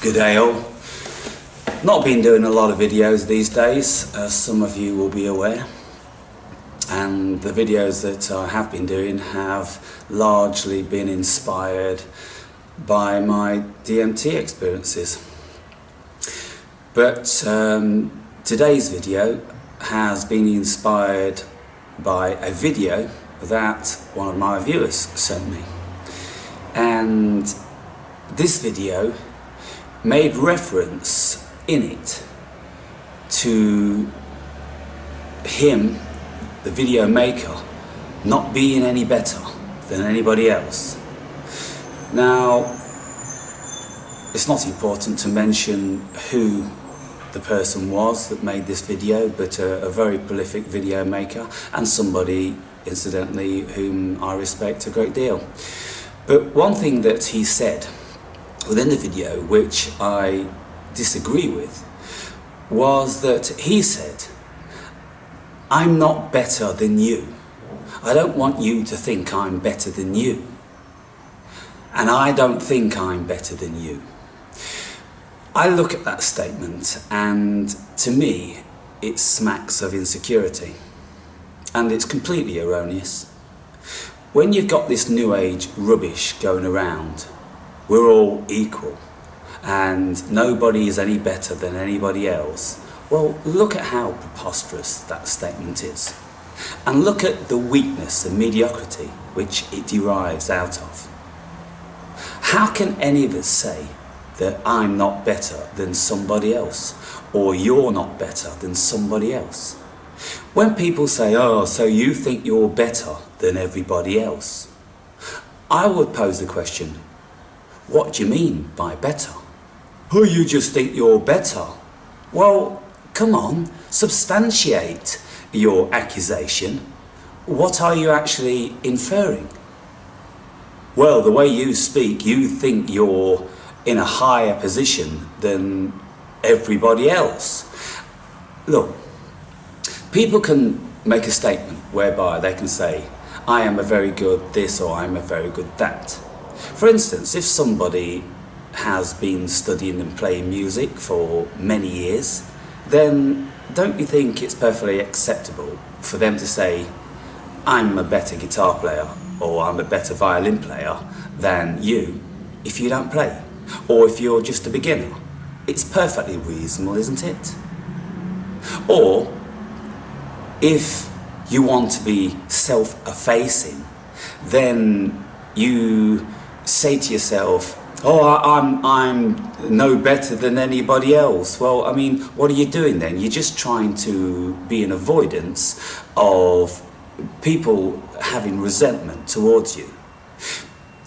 Good day all. Not been doing a lot of videos these days, as some of you will be aware, and the videos that I have been doing have largely been inspired by my DMT experiences. But today's video has been inspired by a video that one of my viewers sent me, and this video made reference in it to him, the video maker, not being any better than anybody else. Now, it's not important to mention who the person was that made this video, but a very prolific video maker and somebody, incidentally, whom I respect a great deal. But one thing that he said within the video, which I disagree with, was that he said, "I'm not better than you. I don't want you to think I'm better than you. And I don't think I'm better than you." I look at that statement and to me it smacks of insecurity, and it's completely erroneous. When you've got this new age rubbish going around, we're all equal and nobody is any better than anybody else, well, look at how preposterous that statement is, and look at the weakness and mediocrity which it derives out of. How can any of us say that I'm not better than somebody else, or you're not better than somebody else? When people say, "Oh, so you think you're better than everybody else?" I would pose the question, what do you mean by better? "Oh, you just think you're better." Well, come on, substantiate your accusation. What are you actually inferring? "Well, the way you speak, you think you're in a higher position than everybody else." Look, people can make a statement whereby they can say, "I am a very good this," or "I'm a very good that." For instance, if somebody has been studying and playing music for many years, then don't you think it's perfectly acceptable for them to say, "I'm a better guitar player," or "I'm a better violin player than you," if you don't play, or if you're just a beginner? It's perfectly reasonable, isn't it? Or if you want to be self-effacing, then you say to yourself, "Oh, I'm no better than anybody else." Well, I mean, what are you doing then? You're just trying to be in avoidance of people having resentment towards you.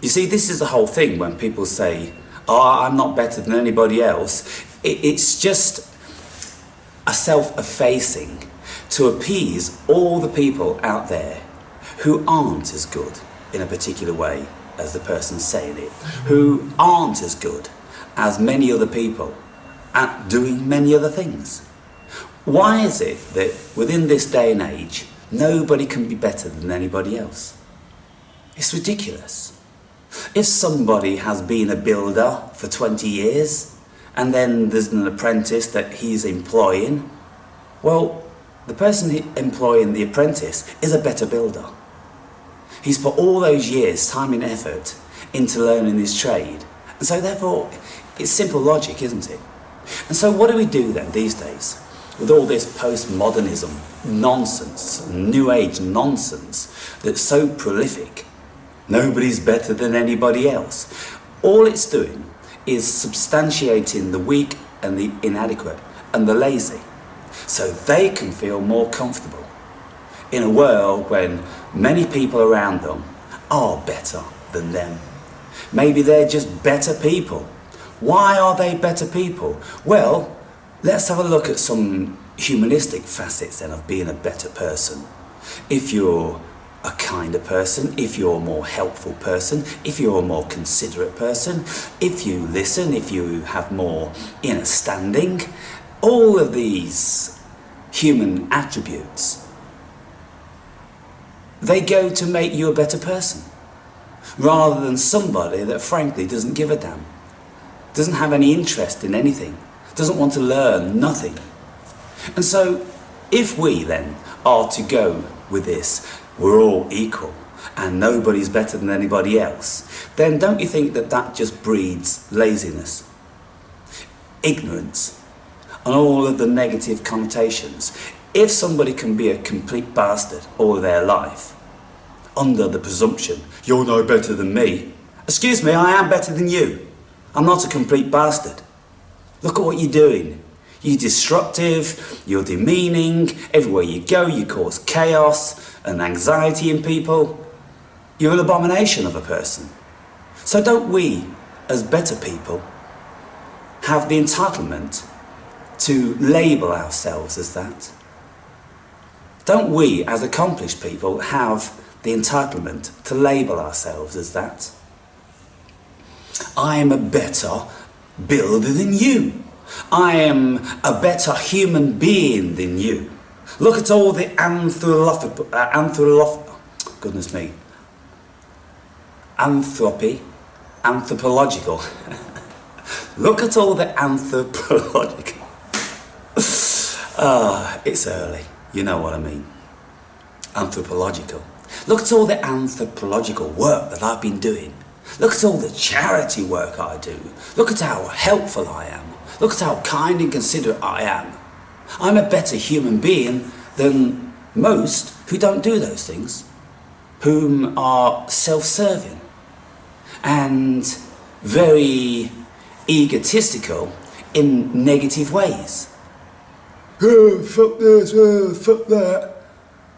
You see, this is the whole thing when people say, "Oh, I'm not better than anybody else." It's just a self-effacing to appease all the people out there who aren't as good in a particular way as the person saying it, who aren't as good as many other people at doing many other things. Why is it that within this day and age, nobody can be better than anybody else? It's ridiculous. If somebody has been a builder for 20 years and then there's an apprentice that he's employing, well, the person employing the apprentice is a better builder. He's put all those years, time and effort into learning his trade. And so therefore, it's simple logic, isn't it? And so what do we do then these days with all this postmodernism nonsense, new age nonsense that's so prolific? Nobody's better than anybody else. All it's doing is substantiating the weak and the inadequate and the lazy, so they can feel more comfortable in a world when many people around them are better than them. Maybe they're just better people. Why are they better people? Well, let's have a look at some humanistic facets then of being a better person. If you're a kinder person, if you're a more helpful person, if you're a more considerate person, if you listen, if you have more inner standing, all of these human attributes, they go to make you a better person, rather than somebody that frankly doesn't give a damn. doesn't have any interest in anything, doesn't want to learn nothing. And so if we then are to go with this, we're all equal and nobody's better than anybody else, then don't you think that that just breeds laziness, ignorance, and all of the negative connotations? If somebody can be a complete bastard all their life, under the presumption, you're no better than me. Excuse me, I am better than you. I'm not a complete bastard. Look at what you're doing. You're destructive, you're demeaning, everywhere you go you cause chaos and anxiety in people. You're an abomination of a person. So don't we, as better people, have the entitlement to label ourselves as that? Don't we, as accomplished people, have the entitlement to label ourselves as that? I am a better builder than you. I am a better human being than you. Look at all the anthropological. Look at all the anthropological. It's early, you know what I mean. Anthropological. Look at all the anthropological work that I've been doing. Look at all the charity work I do. Look at how helpful I am. Look at how kind and considerate I am. I'm a better human being than most who don't do those things, whom are self-serving and very egotistical in negative ways. Oh, fuck this, oh, fuck that.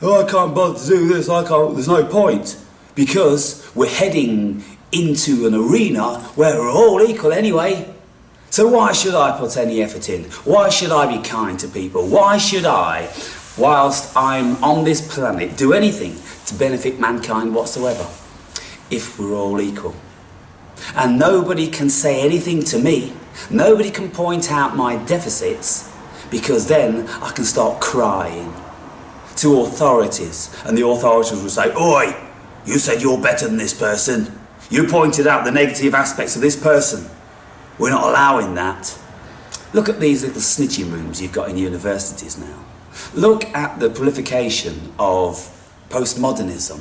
Oh, I can't bother to do this, there's no point. Because we're heading into an arena where we're all equal anyway. So why should I put any effort in? Why should I be kind to people? Why should I, whilst I'm on this planet, do anything to benefit mankind whatsoever? If we're all equal. And nobody can say anything to me, nobody can point out my deficits, because then I can start crying to authorities, and the authorities will say, "Oi, you said you're better than this person. You pointed out the negative aspects of this person. We're not allowing that." Look at these little snitching rooms you've got in universities now. Look at the proliferation of postmodernism.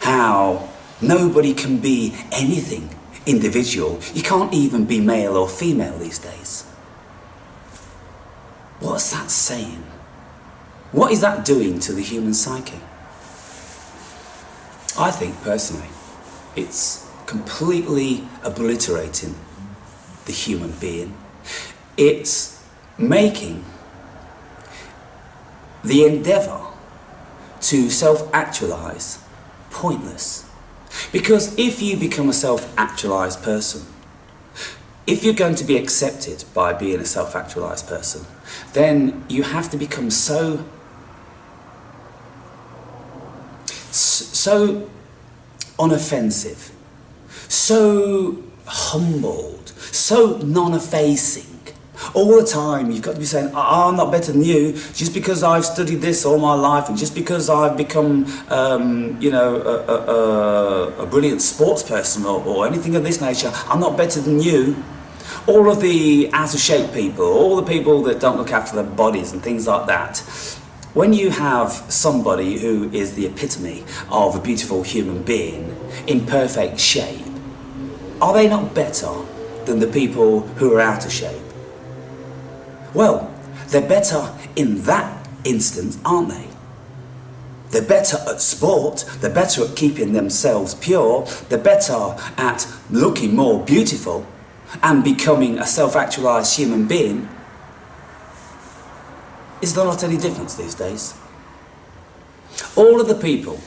How nobody can be anything individual. You can't even be male or female these days. What's that saying? What is that doing to the human psyche? I think, personally, it's completely obliterating the human being. It's making the endeavour to self-actualise pointless. Because if you become a self-actualised person, if you're going to be accepted by being a self-actualised person, then you have to become so unoffensive, so humbled, so non-effacing. All the time you've got to be saying, I'm not better than you, just because I've studied this all my life, and just because I've become, you know, a brilliant sports person or anything of this nature, I'm not better than you. All of the out-of-shape people, all the people that don't look after their bodies and things like that. When you have somebody who is the epitome of a beautiful human being in perfect shape, are they not better than the people who are out of shape? Well, they're better in that instance, aren't they? They're better at sport, they're better at keeping themselves pure, they're better at looking more beautiful and becoming a self-actualised human being. Is there not any difference these days? All of the people,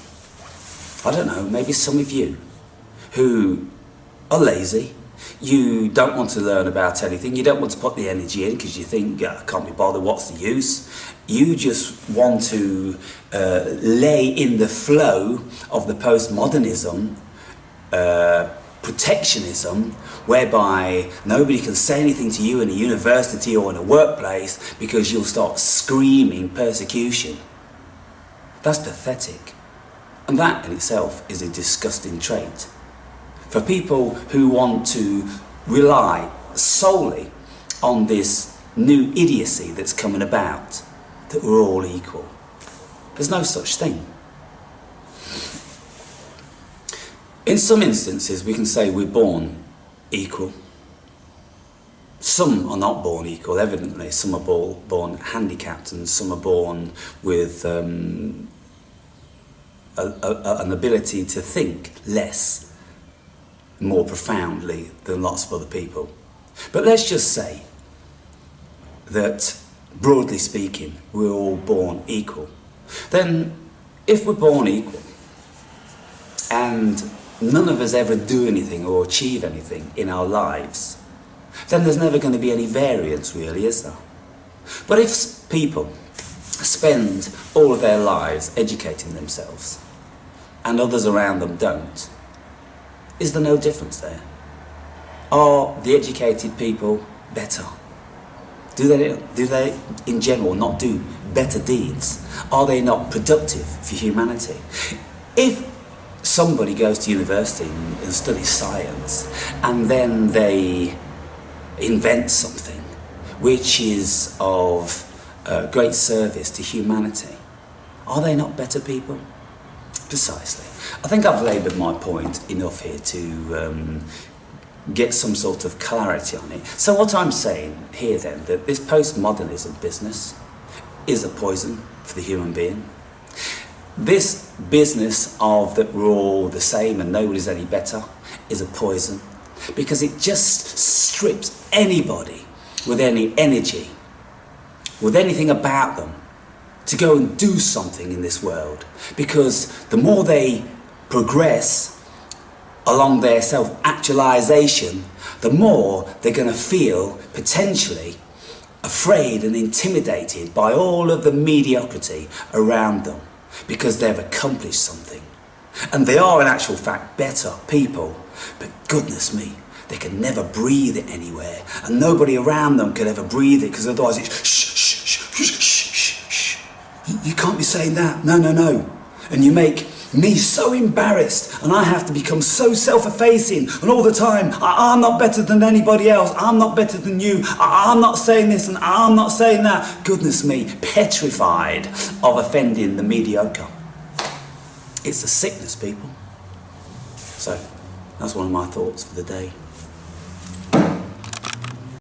I don't know, maybe some of you, who are lazy, you don't want to learn about anything, you don't want to put the energy in because you think, I can't be bothered, what's the use? You just want to lay in the flow of the postmodernism, protectionism, whereby nobody can say anything to you in a university or in a workplace because you'll start screaming persecution. That's pathetic. And that in itself is a disgusting trait. For people who want to rely solely on this new idiocy that's coming about, that we're all equal. There's no such thing. In some instances, we can say we're born equal. Some are not born equal, evidently. Some are born handicapped, and some are born with an ability to think less, more profoundly than lots of other people. But let's just say that, broadly speaking, we're all born equal. Then, if we're born equal, and none of us ever do anything or achieve anything in our lives, then there's never going to be any variance, really, is there? But if people spend all of their lives educating themselves, and others around them don't, is there no difference there? Are the educated people better? Do they, in general, not do better deeds? Are they not productive for humanity? If somebody goes to university and studies science, and then they invent something which is of great service to humanity, are they not better people? Precisely. I think I've laboured my point enough here to get some sort of clarity on it. So what I'm saying here then, that this postmodernism business is a poison for the human being. This business of that we're all the same and nobody's any better is a poison, because it just strips anybody with any energy, with anything about them, to go and do something in this world. Because the more they progress along their self-actualization, the more they're going to feel potentially afraid and intimidated by all of the mediocrity around them, because they've accomplished something. And they are in actual fact better people, but goodness me, they can never breathe it anywhere, and nobody around them can ever breathe it, because otherwise it's shh, shh, shh, shh, shh, shh, shh. You can't be saying that, no, no, no. And you make me so embarrassed, and I have to become so self-effacing, and all the time, I'm not better than anybody else, I'm not better than you, I'm not saying this and I'm not saying that. Goodness me, petrified of offending the mediocre. It's a sickness, people. So, that's one of my thoughts for the day.